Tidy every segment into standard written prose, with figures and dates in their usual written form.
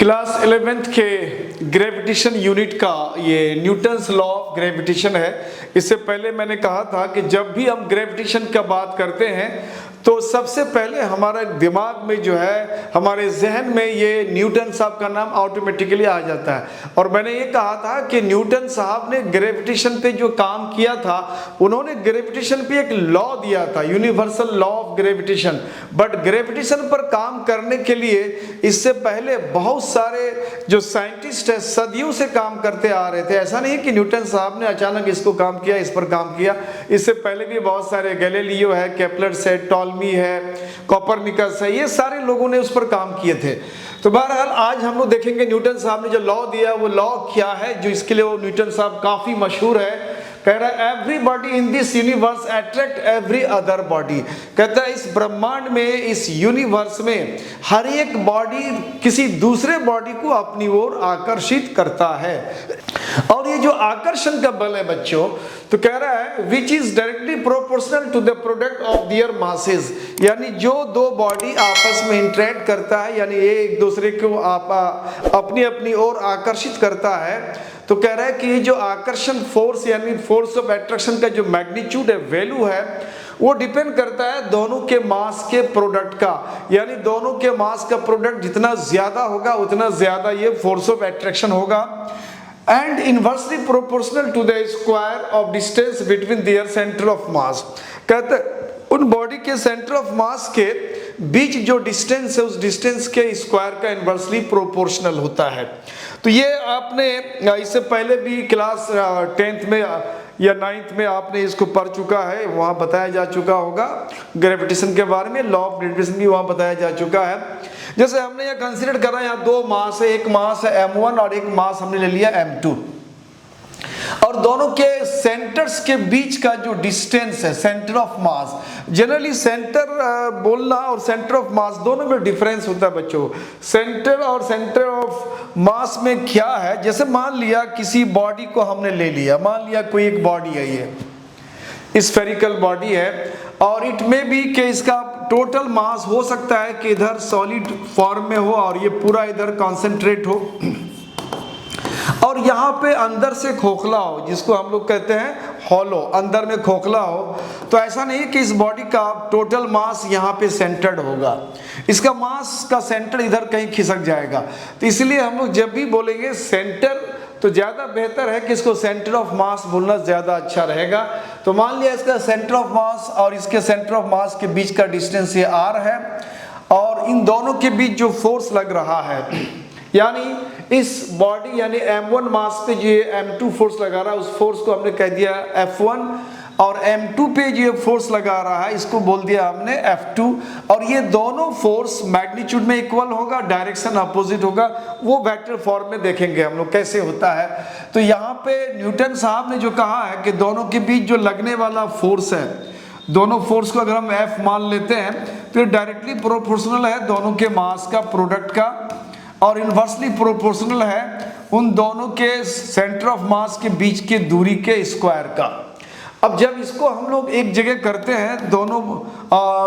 Class 11th के gravitation unit का ये न्यूटन्स लॉ ऑफ ग्रेविटेशन है। इससे पहले मैंने कहा था कि जब भी हम ग्रेविटेशन का बात करते हैं तो सबसे पहले हमारे दिमाग में जो है, हमारे जहन में ये न्यूटन साहब का नाम ऑटोमेटिकली आ जाता है। और मैंने ये कहा था कि न्यूटन साहब ने ग्रेविटेशन पे जो काम किया था, उन्होंने ग्रेविटेशन पे एक लॉ दिया था, universal law of gravitation. But gravitation पर काम करने के लिए इससे पहले बहुत सारे जो साइंटिस्ट है सदियों से काम करते आ रहे थे। ऐसा नहीं कि न्यूटन साहब ने अचानक इसको काम किया, इस पर काम किया। इससे पहले भी बहुत सारे, गैलीलियो है, केपलर है, टॉलमी है, कोपरनिकस है, ये सारे लोगों ने उस पर काम किए थे। तो बहरहाल आज हम लोग देखेंगे न्यूटन साहब ने जो लॉ दिया वो लॉ क्या है, जो इसके लिए वो न्यूटन साहब काफी मशहूर है। कह रहा है everybody in this universe attract every other body. कहता है इस ब्रह्मांड में, इस यूनिवर्स में हर एक बॉडी किसी दूसरे बॉडी को अपनी ओर आकर्षित करता है। और ये जो आकर्षण का बल है बच्चों, तो कह रहा है which is directly proportional to the product of their masses. यानी जो दो बॉडी आपस में इंटरेक्ट करता है, यानी एक दूसरे को अपनी अपनी ओर आकर्षित करता है, तो कह रहा है कि ये जो आकर्षण फोर्स यानी फोर्स ऑफ अट्रैक्शन का जो मैग्नीट्यूड है, वैल्यू है, वो डिपेंड करता है दोनों के मास के प्रोडक्ट का। यानी दोनों के मास का प्रोडक्ट जितना ज्यादा होगा उतना ज्यादा ये फोर्स ऑफ अट्रैक्शन होगा। And inversely proportional to the square of distance between their centre of mass. कहते हैं उन बॉडी के सेंटर ऑफ मास के बीच जो डिस्टेंस है, उस डिस्टेंस के स्क्वायर का इनवर्सली प्रोपोर्शनल होता है। तो ये आपने इससे पहले भी क्लास 10th में या 9th में आपने इसको पढ़ चुका है, वहाँ बताया जा चुका होगा ग्रेविटेशन के बारे में। लॉ ऑफ ग्रेविटेशन भी वहाँ बताया जा चुका है। जैसे हमने यहाँ कंसिडर करा, यहाँ दो मास है, एक मास है m1 और एक मास हमने ले लिया m2। और दोनों के सेंटर्स के बीच का जो डिस्टेंस है, centre of mass, generally centre बोलना और सेंटर ऑफ मास दोनों में डिफरेंस होता है बच्चों। सेंटर और सेंटर ऑफ मास में क्या है, जैसे मान लिया किसी बॉडी को हमने ले लिया, मान लिया कोई एक बॉडी है, ये स्फेरिकल बॉडी है, और इट में भी कि इसका टोटल मास हो सकता है कि इधर सॉलिड फॉर्म में हो और ये पूरा इधर कॉन्सेंट्रेट हो, और यहाँ पे अंदर से खोखला हो, जिसको हम लोग कहते हैं हॉलो, अंदर में खोखला हो। तो ऐसा नहीं कि इस बॉडी का टोटल मास यहाँ पे सेंटर्ड होगा, इसका मास का सेंटर इधर कहीं खिसक जाएगा। तो इसलिए हम लोग जब भी बोलेंगे सेंटर, तो ज़्यादा बेहतर है कि इसको सेंटर ऑफ मास बोलना ज़्यादा अच्छा रहेगा। तो मान लिया इसका सेंटर ऑफ मास और इसके सेंटर ऑफ मास के बीच का डिस्टेंस ये r है, और इन दोनों के बीच जो फोर्स लग रहा है, यानी इस बॉडी यानी m1 मास पे जो m2 फोर्स लगा रहा है, उस फोर्स को हमने कह दिया F1, और m2 पे जो फोर्स लगा रहा है इसको बोल दिया हमने F2। और ये दोनों फोर्स मैग्नीट्यूड में इक्वल होगा, डायरेक्शन अपोजिट होगा, वो वेक्टर फॉर्म में देखेंगे हम लोग कैसे होता है। तो यहाँ पे न्यूटन साहब ने जो कहा है कि दोनों के बीच जो लगने वाला फोर्स है, दोनों फोर्स को अगर हम F मान लेते हैं तो ये डायरेक्टली प्रोपोर्शनल है दोनों के मास का प्रोडक्ट का, और इनवर्सली प्रोपोर्शनल है उन दोनों के सेंटर ऑफ मास के बीच के दूरी के स्क्वायर का। अब जब इसको हम लोग एक जगह करते हैं, दोनों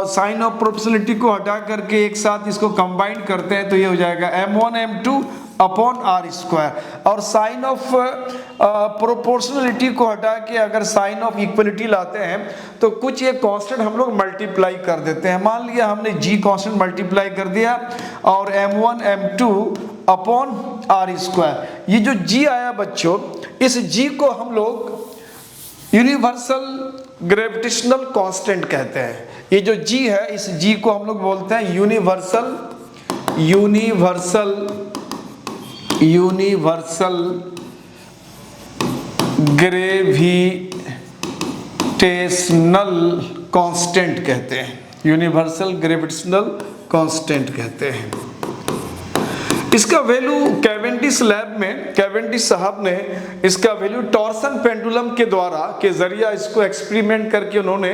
साइन ऑफ प्रोपोर्शनलिटी को हटा करके एक साथ इसको कंबाइन करते हैं, तो ये हो जाएगा m1 m2 upon r square. और साइन ऑफ प्रोपोर्शनलिटी को हटा के अगर साइन ऑफ इक्वलिटी लाते हैं तो कुछ एक कांस्टेंट हम लोग मल्टीप्लाई कर देते हैं। मान लिया हमने g कांस्टेंट मल्टीप्लाई कर दिया और m1 m2 upon r square. ये जो g आया बच्चों, इस g को हम लोग यूनिवर्सल ग्रेविटेशनल कांस्टेंट कहते हैं। ये जो g है, इस g को हम लोग बोलते हैं यूनिवर्सल ग्रेविटेशनल कांस्टेंट कहते हैं, यूनिवर्सल ग्रेविटेशनल कांस्टेंट कहते हैं। इसका वैल्यू कैवेंडिश लैब में कैवेंडिश साहब ने इसका वैल्यू टॉर्सन पेंडुलम के द्वारा के जरिए इसको एक्सपेरिमेंट करके उन्होंने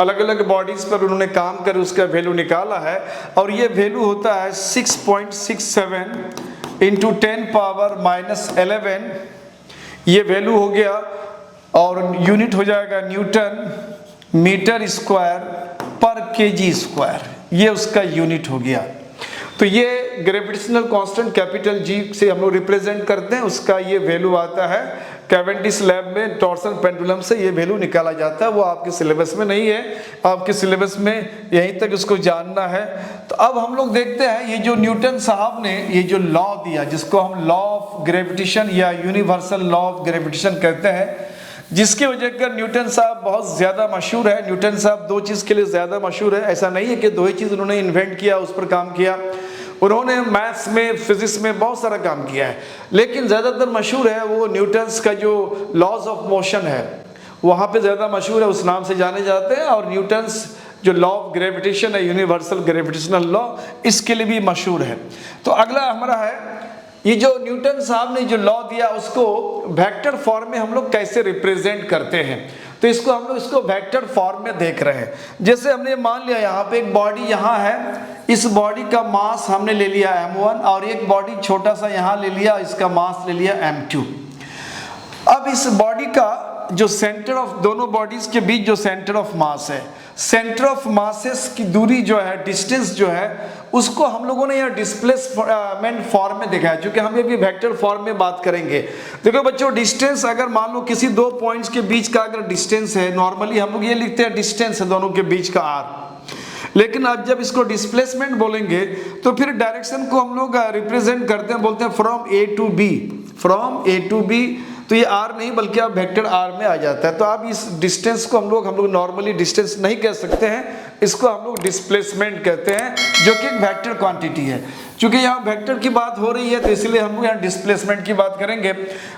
अलग अलग बॉडीज पर उन्होंने काम कर उसका वैल्यू निकाला है। और ये वैल्यू होता है 6.67 इंटू 10 पावर -11, ये वैल्यू हो गया, और यूनिट हो जाएगा न्यूटन मीटर स्क्वायर पर केजी स्क्वायर, ये उसका यूनिट हो गया। तो ये ग्रेविटेशनल कांस्टेंट कैपिटल जी से हम लोग रिप्रेजेंट करते हैं, उसका ये वैल्यू आता है कैवेंडिश लैब में टॉर्सन पेंडुलम से ये वैल्यू निकाला जाता है। वो आपके सिलेबस में नहीं है, आपके सिलेबस में यहीं तक इसको जानना है। तो अब हम लोग देखते हैं ये जो न्यूटन साहब ने ये जो लॉ दिया, जिसको हम लॉ ऑफ ग्रेविटेशन या यूनिवर्सल लॉ ऑफ ग्रेविटेशन कहते हैं, जिसकी वजह कर न्यूटन साहब बहुत ज़्यादा मशहूर है। न्यूटन साहब दो चीज़ के लिए ज़्यादा मशहूर है, ऐसा नहीं है कि दो ही चीज़ उन्होंने इन्वेंट किया उस पर काम किया, उन्होंने मैथ्स में फिजिक्स में बहुत सारा काम किया है, लेकिन ज़्यादातर मशहूर है वो न्यूटन्स का जो लॉज ऑफ मोशन है वहाँ पे ज़्यादा मशहूर है, उस नाम से जाने जाते हैं। और न्यूटन्स जो लॉ ऑफ ग्रेविटेशन है, यूनिवर्सल ग्रेविटेशनल लॉ, इसके लिए भी मशहूर है। तो अगला हमारा है ये जो न्यूटन साहब ने जो लॉ दिया उसको वेक्टर फॉर्म में हम लोग कैसे रिप्रेजेंट करते हैं। तो इसको हम लोग इसको वेक्टर फॉर्म में देख रहे हैं। जैसे हमने मान लिया यहाँ पे एक बॉडी यहाँ है, इस बॉडी का मास हमने ले लिया m1 और एक बॉडी छोटा सा यहाँ ले लिया, इसका मास ले लिया m2। अब इस बॉडी का जो सेंटर ऑफ दोनों बॉडीज के बीच जो सेंटर ऑफ मास है, सेंटर ऑफ मासेस की दूरी जो है, डिस्टेंस जो है, उसको हम लोगों ने यहाँ डिस्प्लेसमेंट फॉर्म में देखा है, क्योंकि हम अभी वेक्टर फॉर्म में बात करेंगे। देखो बच्चों, डिस्टेंस अगर मान लो किसी दो पॉइंट्स के बीच का अगर डिस्टेंस है, नॉर्मली हम लोग ये लिखते हैं डिस्टेंस है दोनों के बीच का r, लेकिन अब जब इसको डिस्प्लेसमेंट बोलेंगे तो फिर डायरेक्शन को हम लोग रिप्रेजेंट करते हैं, बोलते हैं from A to B, from A to B. तो ये r नहीं बल्कि आप वेक्टर r में आ जाता है। तो आप इस डिस्टेंस को हम लोग नॉर्मली डिस्टेंस नहीं कह सकते हैं, इसको हम लोग डिस्प्लेसमेंट कहते हैं, जो कि एक वेक्टर क्वांटिटी है। क्योंकि यहाँ वेक्टर की बात हो रही है तो इसलिए हम लोग यहाँ डिस्प्लेसमेंट की बात करेंगे।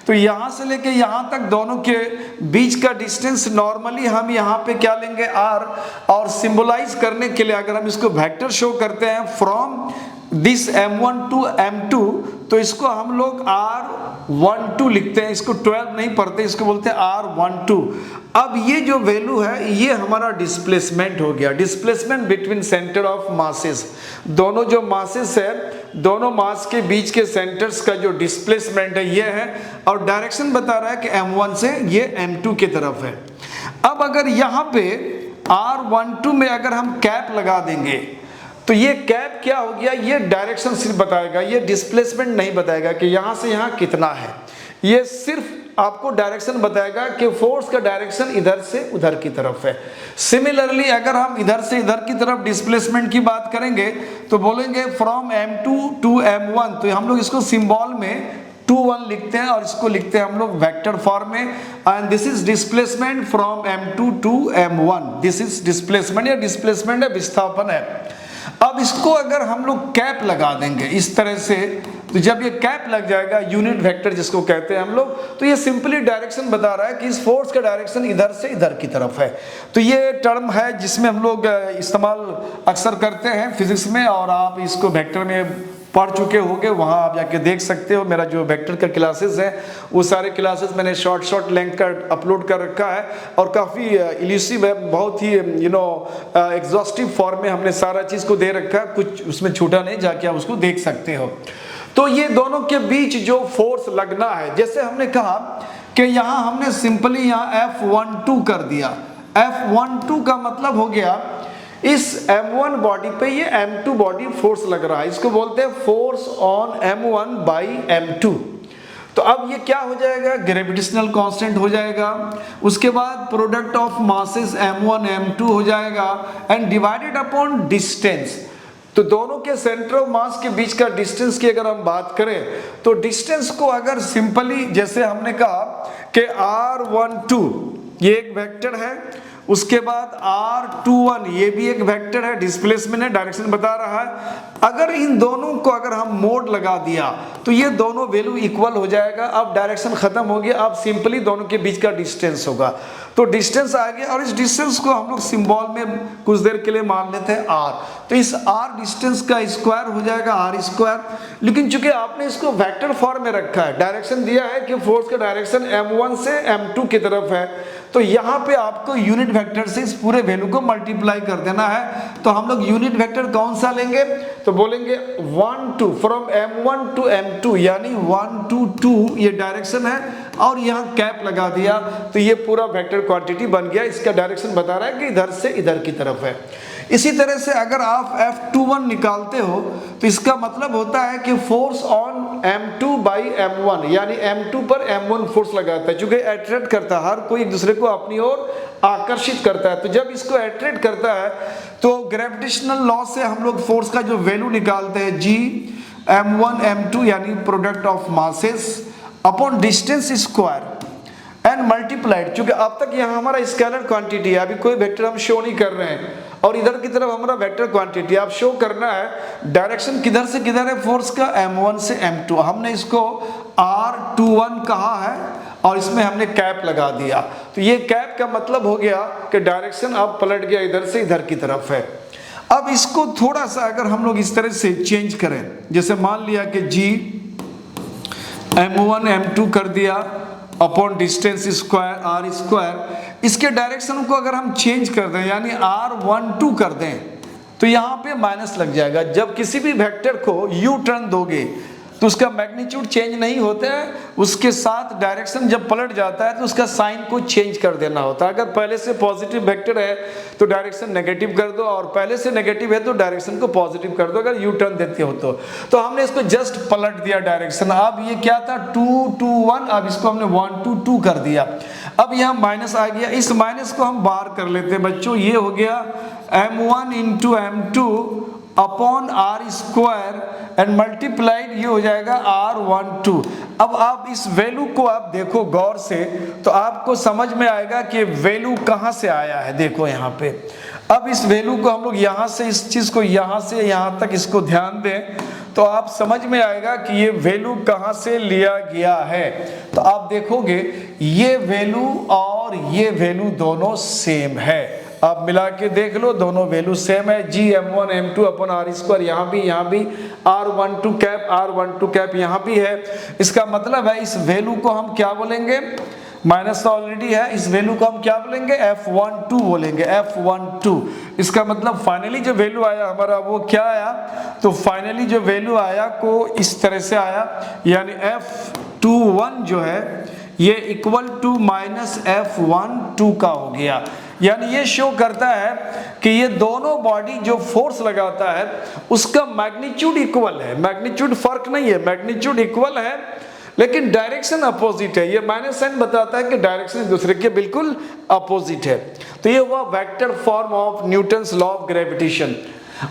तो यहाँ से लेके यहाँ तक दोनों के बीच का डिस्टेंस नॉर्मली हम यहाँ पे क्या लेंगे r, और सिंबलाइज करने के लिए अगर हम इसको वेक्टर शो करते हैं from this m1 to m2, तो इसको हम लोग r12 लिखते हैं, इसको 12 नहीं पढ़ते, इसको बोलते हैं r12। अब ये जो वैल्यू है ये हमारा डिस्प्लेसमेंट हो गया, displacement between centre of masses. दोनों जो मासेस है, दोनों मास के बीच के सेंटर्स का जो डिस्प्लेसमेंट है ये है, और डायरेक्शन बता रहा है कि m1 से ये m2 की तरफ है। अब अगर यहाँ पे r12 में अगर हम कैप लगा देंगे तो ये कैप क्या हो गया, ये डायरेक्शन सिर्फ बताएगा, ये डिस्प्लेसमेंट नहीं बताएगा कि यहाँ से यहाँ कितना है, ये सिर्फ आपको डायरेक्शन बताएगा कि फोर्स का डायरेक्शन इधर से उधर की तरफ है। सिमिलरली अगर हम इधर से इधर की तरफ डिस्प्लेसमेंट की बात करेंगे तो बोलेंगे फ्रॉम m2 टू m1, तो हम लोग इसको सिंबल में 2 1 लिखते हैं और इसको लिखते हैं हम लोग वेक्टर फॉर्म में, and this is displacement from m2 to m1। This is displacement, या डिस्प्लेसमेंट है, विस्थापन है। अब इसको अगर हम लोग कैप लगा देंगे इस तरह से, तो जब ये कैप लग जाएगा, यूनिट वेक्टर जिसको कहते हैं हम लोग, तो ये सिंपली डायरेक्शन बता रहा है कि इस फोर्स का डायरेक्शन इधर से इधर की तरफ है। तो ये टर्म है जिसमें हम लोग इस्तेमाल अक्सर करते हैं फिजिक्स में, और आप इसको वेक्टर में पढ़ चुके होंगे, वहाँ आप जाके देख सकते हो। मेरा जो वेक्टर का क्लासेस है वो सारे क्लासेस मैंने शॉर्ट लिंक कर अपलोड कर रखा है, और काफ़ी इल्यूसिव है, बहुत ही एग्जॉस्टिव फॉर्म में हमने सारा चीज़ को दे रखा है, कुछ उसमें छूटा नहीं, जाके आप उसको देख सकते हो। तो ये दोनों के बीच जो फोर्स लगना है, जैसे हमने कहा कि यहाँ हमने सिंपली यहाँ F12 कर दिया। F12 का मतलब हो गया इस m1 बॉडी पे ये m2 बॉडी फोर्स लग रहा है, इसको बोलते हैं force on m1 by m2। तो अब ये क्या हो जाएगा, ग्रेविटेशनल कांस्टेंट हो जाएगा, उसके बाद product of masses m1 m2 हो जाएगा, एंड डिवाइडेड अपॉन डिस्टेंस। तो दोनों के सेंटर ऑफ मास के बीच का डिस्टेंस की अगर हम बात करें तो डिस्टेंस को अगर सिंपली जैसे हमने कहा कि r12 ये एक वेक्टर है, उसके बाद r21 ये भी एक वेक्टर है, डिस्प्लेसमेंट है, डायरेक्शन बता रहा है। अगर इन दोनों को अगर हम मोड लगा दिया तो ये दोनों वैल्यू इक्वल हो जाएगा। अब डायरेक्शन खत्म हो गया, अब सिंपली दोनों के बीच का डिस्टेंस होगा। तो डिस्टेंस आ गया, और इस डिस्टेंस को हम लोग सिंबल में कुछ देर के लिए मान लेते हैं r। तो इस r डिस्टेंस का स्क्वायर हो जाएगा r²। लेकिन चूंकि आपने इसको वेक्टर फॉर्म में रखा है, डायरेक्शन दिया है कि फोर्स का डायरेक्शन m1 से m2 की तरफ है, तो यहाँ पे आपको यूनिट वेक्टर से इस पूरे वैल्यू को मल्टीप्लाई कर देना है। तो हम लोग यूनिट वेक्टर कौन सा लेंगे, तो बोलेंगे 1 2 फ्रॉम m1 टू m2, यानी 1 2 2 ये डायरेक्शन है, और यहाँ कैप लगा दिया तो ये पूरा वेक्टर क्वांटिटी बन गया। इसका डायरेक्शन बता रहा है कि इधर से इधर की तरफ है। इसी तरह से अगर आप F21 निकालते हो तो इसका मतलब होता है कि force on M2 by M1, यानी M2 पर M1 फोर्स लगाता है, चूंकि अट्रैक्ट करता है, हर कोई एक दूसरे को अपनी ओर आकर्षित करता है। तो जब इसको अट्रैक्ट करता है तो ग्रेविटेशनल लॉ से हम लोग फोर्स का जो वैल्यू निकालते हैं G M1 M2 यानी product of masses upon distance square and multiplied. चूंकि अब तक यहाँ हमारा स्केलर क्वांटिटी है, अभी कोई वेक्टर हम शो नहीं कर रहे हैं, और इधर की तरफ हमारा वेक्टर क्वांटिटी आप शो करना है। डायरेक्शन किधर से किधर है फोर्स का, M1 से M2। हमने इसको R21 कहा है और इसमें हमने कैप लगा दिया। तो ये कैप का मतलब हो गया कि डायरेक्शन अब पलट गया, इधर से इधर की तरफ है। अब इसको थोड़ा सा अगर हम लोग इस तरह से चेंज करें, जैसे मान लिया कि G M1 M2 कर दिया upon distance square R square, इसके डायरेक्शन को अगर हम चेंज कर दें यानी R12 कर दें तो यहाँ पे माइनस लग जाएगा। जब किसी भी वेक्टर को यू टर्न दोगे तो उसका मैग्नीट्यूड चेंज नहीं होता है, उसके साथ डायरेक्शन जब पलट जाता है तो उसका साइन को चेंज कर देना होता है। अगर पहले से पॉजिटिव वेक्टर है तो डायरेक्शन नेगेटिव कर दो, और पहले से नेगेटिव है तो डायरेक्शन को पॉजिटिव कर दो अगर यू टर्न देते हो तो हमने इसको जस्ट पलट दिया डायरेक्शन। अब ये क्या था 2 2 1, अब इसको हमने 1 2 2 कर दिया। अब यहाँ माइनस आ गया, इस माइनस को हम बाहर कर लेते हैं बच्चों। ये हो गया M1 into M2 upon R square and multiplied, ये हो जाएगा R12। अब आप इस वैल्यू को आप देखो गौर से तो आपको समझ में आएगा कि वैल्यू कहाँ से आया है। देखो यहाँ पे, अब इस वैल्यू को हम लोग यहाँ से इस चीज को यहाँ से यहाँ तक इसको ध्यान दें तो आप समझ में आएगा कि ये वैल्यू कहाँ से लिया गया है। तो आप देखोगे ये वैल्यू और ये वैल्यू दोनों सेम है। आप मिला के देख लो, दोनों वैल्यू सेम है। G M1 M2 अपन R स्क्वायर यहाँ भी R12 कैप R12 कैप यहाँ भी है। इसका मतलब है इस वैल्यू को हम क्या बोलेंगे, माइनस तो ऑलरेडी है, इस वैल्यू को हम क्या बोलेंगे F12 बोलेंगे, F12। इसका मतलब फाइनली जो वैल्यू आया हमारा वो क्या आया, तो फाइनली जो वैल्यू आया को इस तरह से आया, यानी F21 जो है ये इक्वल टू माइनस F12 का हो गया। यानी ये शो करता है कि ये दोनों बॉडी जो फोर्स लगाता है उसका मैग्नीट्यूड इक्वल है, मैग्नीट्यूड फर्क नहीं है, मैग्नीट्यूड इक्वल है लेकिन डायरेक्शन अपोजिट है। ये माइनस साइन बताता है कि डायरेक्शन एक दूसरे के बिल्कुल अपोजिट है। तो ये हुआ vector form of Newton's law of gravitation.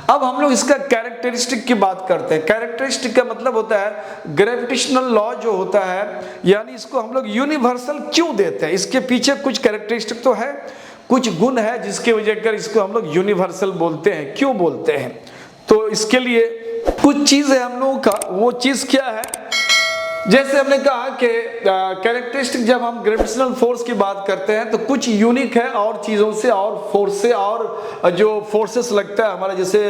अब हम लोग इसका कैरेक्टरिस्टिक की बात करते हैं। कैरेक्टरिस्टिक का मतलब होता है ग्रेविटेशनल लॉ जो होता है, यानी इसको हम लोग यूनिवर्सल क्यों देते हैं, इसके पीछे कुछ कैरेक्टरिस्टिक तो है, कुछ गुण है जिसके वजह कर इसको हम लोग यूनिवर्सल बोलते हैं। क्यों बोलते हैं, तो इसके लिए कुछ चीज है हम लोगों का। वो चीज क्या है, जैसे हमने कहा कि कैरेक्टरिस्टिक जब हम ग्रेविटेशनल फोर्स की बात करते हैं तो कुछ यूनिक है और चीज़ों से और फोर्स से, और जो फोर्सेस लगता है हमारा, जैसे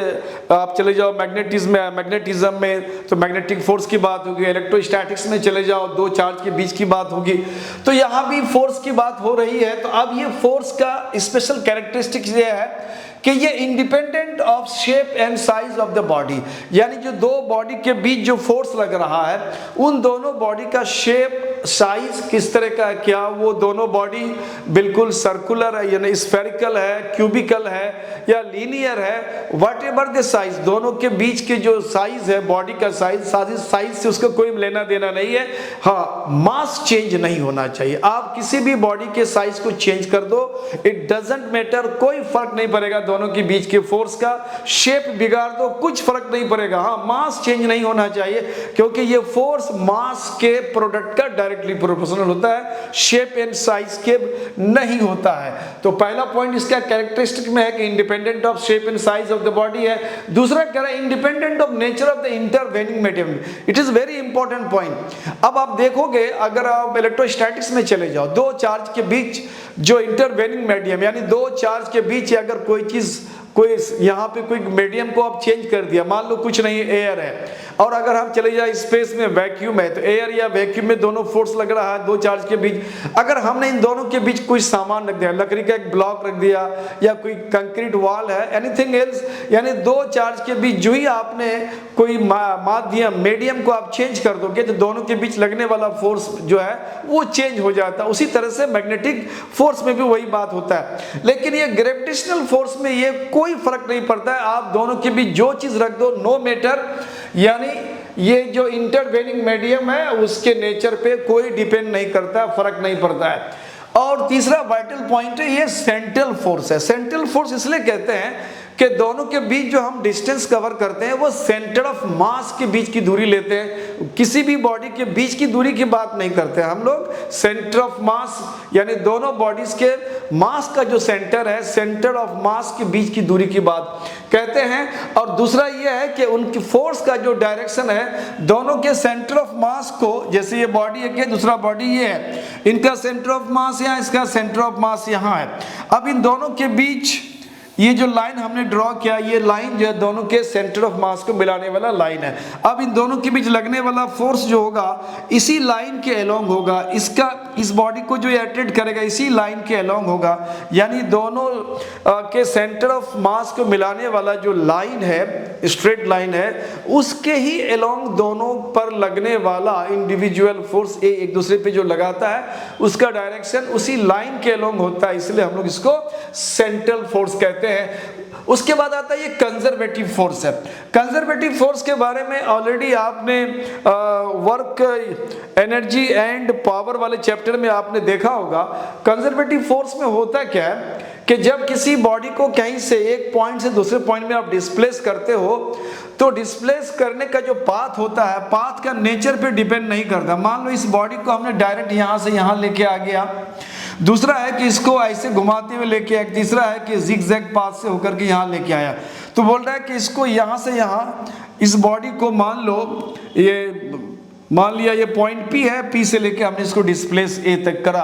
आप चले जाओ मैग्नेटिज्म में तो मैग्नेटिक फोर्स की बात होगी, इलेक्ट्रोस्टैटिक्स में चले जाओ दो चार्ज के बीच की बात होगी, तो यहाँ भी फोर्स की बात हो रही है। तो अब ये फोर्स का स्पेशल कैरेक्टरिस्टिक ये है कि ये independent of shape and size of the body, यानी जो दो बॉडी के बीच जो फोर्स लग रहा है उन दोनों बॉडी का शेप साइज किस तरह का है, क्या वो दोनों बॉडी बिल्कुल सर्कुलर है यानी स्फेरिकल है, क्यूबिकल है या लीनियर है, व्हाट एवर द साइज, दोनों के बीच के जो साइज है बॉडी का साइज से उसका कोई लेना देना नहीं है। हाँ, मास चेंज नहीं होना चाहिए। आप किसी भी बॉडी के साइज को चेंज कर दो, इट डजंट मैटर, कोई फर्क नहीं पड़ेगा, दोनों के बीच के फोर्स का शेप बिगाड़ दो कुछ फर्क नहीं पड़ेगा। हाँ, मास चेंज नहीं होना चाहिए क्योंकि ये फोर्स मास के प्रोडक्ट का डायरेक्टली प्रोपोर्शनल होता है, शेप एंड साइज के नहीं होता है। तो पहला पॉइंट इसका कैरेक्टरिस्टिक में है कि independent of shape and size of the body है। दूसरा कह रहा है independent of nature of the intervening medium, it is very important point. अब आप देखोगे अगर आप इलेक्ट्रोस्टैटिक्स में चले जाओ, दो चार्ज के बीच जो इंटरवेनिंग मीडियम यानी दो चार्ज के बीच अगर कोई चीज, कोई यहाँ पे कोई मीडियम को आप चेंज कर दिया, मान लो कुछ नहीं एयर है, और अगर हम चले जाए स्पेस में, वैक्यूम है, तो एयर या वैक्यूम में दोनों फोर्स लग रहा है दो चार्ज के बीच। अगर हमने इन दोनों के बीच कोई सामान रख दिया, लकड़ी का एक ब्लॉक रख दिया या कोई कंक्रीट वॉल है, एनीथिंग एल्स, यानी दो चार्ज के बीच जो ही आपने कोई माध्यम मीडियम को आप चेंज कर दोगे तो दोनों के बीच लगने वाला फोर्स जो है वो चेंज हो जाता है। उसी तरह से मैग्नेटिक फोर्स में भी वही बात होता है। लेकिन ये ग्रेविटेशनल फोर्स में ये कोई फर्क नहीं पड़ता है, आप दोनों के बीच जो चीज रख दो, नो मैटर, यानी ये जो इंटरवेनिंग मीडियम है उसके नेचर पे कोई डिपेंड नहीं करता, फर्क नहीं पड़ता है। और तीसरा वाइटल पॉइंट है ये सेंट्रल फोर्स है। सेंट्रल फोर्स इसलिए कहते हैं कि दोनों के बीच जो हम डिस्टेंस कवर करते हैं वो सेंटर ऑफ मास के बीच की दूरी लेते हैं, किसी भी बॉडी के बीच की दूरी की बात नहीं करते हम लोग, सेंटर ऑफ मास यानी दोनों बॉडीज के मास का जो सेंटर है, सेंटर ऑफ मास के बीच की दूरी की बात कहते हैं। और दूसरा ये है कि उनकी फोर्स का जो डायरेक्शन है, दोनों के सेंटर ऑफ मास को, जैसे ये बॉडी एक है, दूसरा बॉडी ये है, इनका सेंटर ऑफ मास यहाँ, इसका सेंटर ऑफ मास यहाँ है। अब इन दोनों के बीच ये जो लाइन हमने ड्रॉ किया, ये लाइन जो है दोनों के सेंटर ऑफ मास को मिलाने वाला लाइन है। अब इन दोनों के बीच लगने वाला फोर्स जो होगा इसी लाइन के अलोंग होगा, इसका इस बॉडी को जो अट्रैक्ट करेगा इसी लाइन के अलोंग होगा, यानी दोनों के सेंटर ऑफ मास को मिलाने वाला जो लाइन है, स्ट्रेट लाइन है, उसके ही अलोंग दोनों पर लगने वाला इंडिविजुअल फोर्स एक दूसरे पे जो लगाता है उसका डायरेक्शन उसी लाइन के अलोंग होता है, इसलिए हम लोग इसको सेंट्रल फोर्स कहते हैं। उसके बाद आता है ये कंजर्वेटिव फोर्स है। कंजर्वेटिव फोर्स के बारे में ऑलरेडी आपने वर्क, एनर्जी एंड पावर वाले चैप्टर में आपने देखा होगा। कंजर्वेटिव फोर्स में होता क्या है कि जब किसी बॉडी को कहीं से एक पॉइंट से दूसरे पॉइंट में आप डिस्प्लेस करते हो तो डिस्प्लेस करने का जो पाथ होता है, पाथ का नेचर पे डिपेंड नहीं करता। मान लो इस बॉडी को हमने डायरेक्ट यहाँ से यहाँ लेके आ गया, दूसरा है कि इसको ऐसे घुमाते हुए लेके आया, तीसरा है कि जिगजैग पाथ से होकर के यहाँ लेके आया। तो बोल रहा है कि इसको यहाँ से यहाँ, इस बॉडी को मान लो ये मान लिया ये पॉइंट P है, P से लेके हमने इसको डिस्प्लेस A तक करा,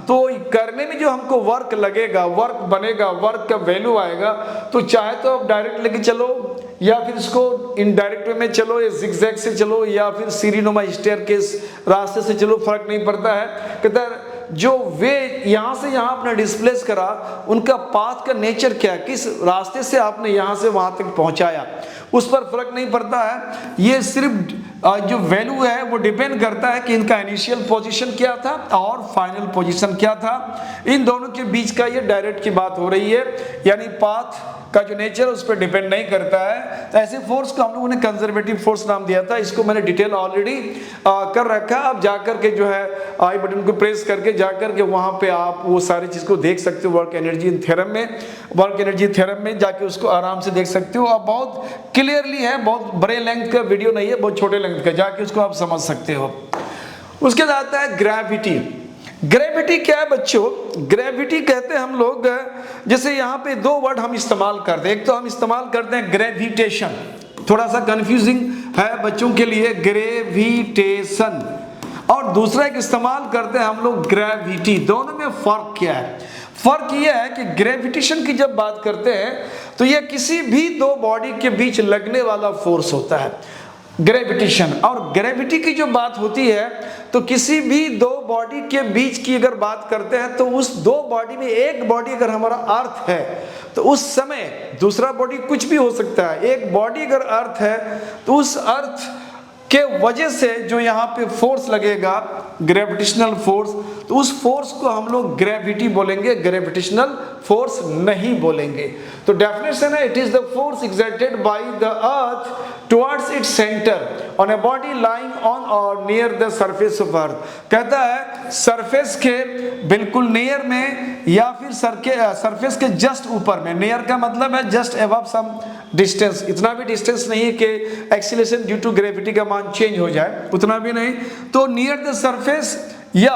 तो करने में जो हमको वर्क लगेगा, वर्क बनेगा, वर्क का वैल्यू आएगा, तो चाहे तो आप डायरेक्ट लेके चलो या फिर इसको इनडायरेक्ट वे में चलो, या जिगजैग से चलो या फिर सीढ़ीनुमा स्टेयरकेस रास्ते से चलो, फर्क नहीं पड़ता है। कहता है जो वे यहाँ से यहाँ आपने डिस्प्लेस करा उनका पाथ का नेचर क्या है, किस रास्ते से आपने यहाँ से वहाँ तक पहुँचाया, उस पर फर्क नहीं पड़ता है। ये सिर्फ जो वैल्यू है वो डिपेंड करता है कि इनका इनिशियल पोजीशन क्या था और फाइनल पोजीशन क्या था। इन दोनों के बीच का ये डायरेक्ट की बात हो रही है, यानी पाथ का जो नेचर उस पर डिपेंड नहीं करता है। तो ऐसे फोर्स को हम लोगों ने कंजर्वेटिव फोर्स नाम दिया था। इसको मैंने डिटेल ऑलरेडी कर रखा है। आप जाकर के जो है आई बटन को प्रेस करके जाकर के वहाँ पे आप वो सारी चीज़ को देख सकते हो। वर्क एनर्जी थ्योरम में, वर्क एनर्जी थ्योरम में जाके उसको आराम से देख सकते हो। अब बहुत क्लियरली है, बहुत बड़े लेंथ का वीडियो नहीं है, बहुत छोटे लेंथ का, जाके उसको आप समझ सकते हो। उसके बाद आता है ग्रेविटी। ग्रेविटी क्या है बच्चों? ग्रेविटी कहते हैं हम लोग, जैसे यहाँ पे दो वर्ड हम इस्तेमाल करते हैं। एक तो हम इस्तेमाल करते हैं ग्रेविटेशन, थोड़ा सा कंफ्यूजिंग है बच्चों के लिए, ग्रेविटेशन, और दूसरा एक इस्तेमाल करते हैं हम लोग ग्रेविटी। दोनों में फर्क क्या है? फर्क यह है कि ग्रेविटेशन की जब बात करते हैं तो यह किसी भी दो बॉडी के बीच लगने वाला फोर्स होता है, ग्रेविटेशन। और ग्रेविटी की जो बात होती है तो किसी भी दो बॉडी के बीच की अगर बात करते हैं तो उस दो बॉडी में एक बॉडी अगर हमारा अर्थ है तो उस समय दूसरा बॉडी कुछ भी हो सकता है। एक बॉडी अगर अर्थ है तो उस अर्थ के वजह से जो यहाँ पे फोर्स लगेगा, ग्रेविटेशनल फोर्स, तो उस फोर्स को हम लोग ग्रेविटी बोलेंगे, ग्रेविटेशनल फोर्स नहीं बोलेंगे। तो डेफिनेशन है, it is the force exerted by the earth towards its centre on a body lying on or near the surface of earth. कहता है सरफेस के बिल्कुल नियर में या फिर सरफेस के जस्ट ऊपर में। नियर का मतलब है जस्ट अबव सम डिस्टेंस, इतना भी डिस्टेंस नहीं है कि एक्सीलरेशन ड्यू टू ग्रेविटी का मान चेंज हो जाए, उतना भी नहीं। तो नियर द सरफेस या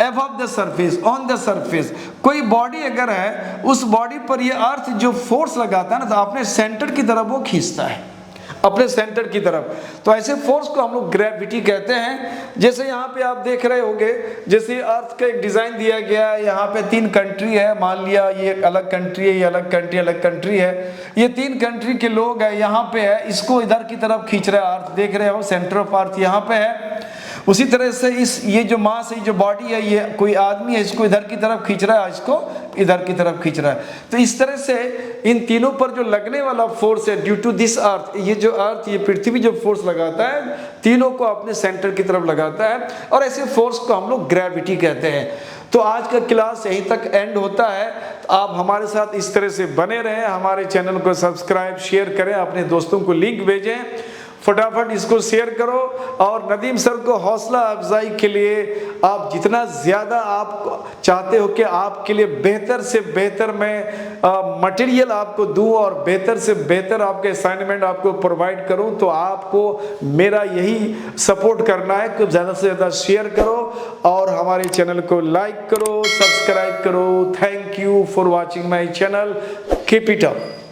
above the surface, on the surface, कोई बॉडी अगर है उस बॉडी पर ये अर्थ जो फोर्स लगाता है ना, तो अपने सेंटर की तरफ वो खींचता है। अपने सेंटर की तरफ। तो ऐसे फोर्स को हम लोग ग्रेविटी कहते हैं। जैसे यहाँ पे आप देख रहे होंगे, जैसे अर्थ का एक डिजाइन दिया गया है, यहाँ पे 3 कंट्री है, मान लिया ये एक अलग कंट्री है, ये अलग कंट्री, अलग कंट्री है, ये 3 कंट्री के लोग हैं, यहाँ पे है, इसको इधर की तरफ खींच रहा है अर्थ, देख रहे हो सेंटर ऑफ अर्थ यहाँ पे है। उसी तरह से ये जो मास है, जो बॉडी है, ये कोई आदमी है, इसको इधर की तरफ खींच रहा है, इसको इधर की तरफ खींच रहा है। तो इस तरह से इन तीनों पर जो लगने वाला फोर्स है ड्यू टू दिस अर्थ, ये जो अर्थ, ये पृथ्वी जो फोर्स लगाता है, तीनों को अपने सेंटर की तरफ लगाता है, और ऐसे फोर्स को हम लोग ग्रेविटी कहते हैं। तो आज का क्लास यहीं तक एंड होता है। तो आप हमारे साथ इस तरह से बने रहें, हमारे चैनल को सब्सक्राइब, शेयर करें, अपने दोस्तों को लिंक भेजें, फटाफट इसको शेयर करो। और नदीम सर को हौसला अफजाई के लिए आप जितना ज़्यादा आप चाहते हो कि आपके लिए बेहतर से बेहतर मैं मटेरियल आपको दूं और बेहतर से बेहतर आपके असाइनमेंट आपको प्रोवाइड करूं, तो आपको मेरा यही सपोर्ट करना है कि ज़्यादा से ज़्यादा शेयर करो और हमारे चैनल को लाइक करो, सब्सक्राइब करो। Thank you for watching my channel. Keep it up.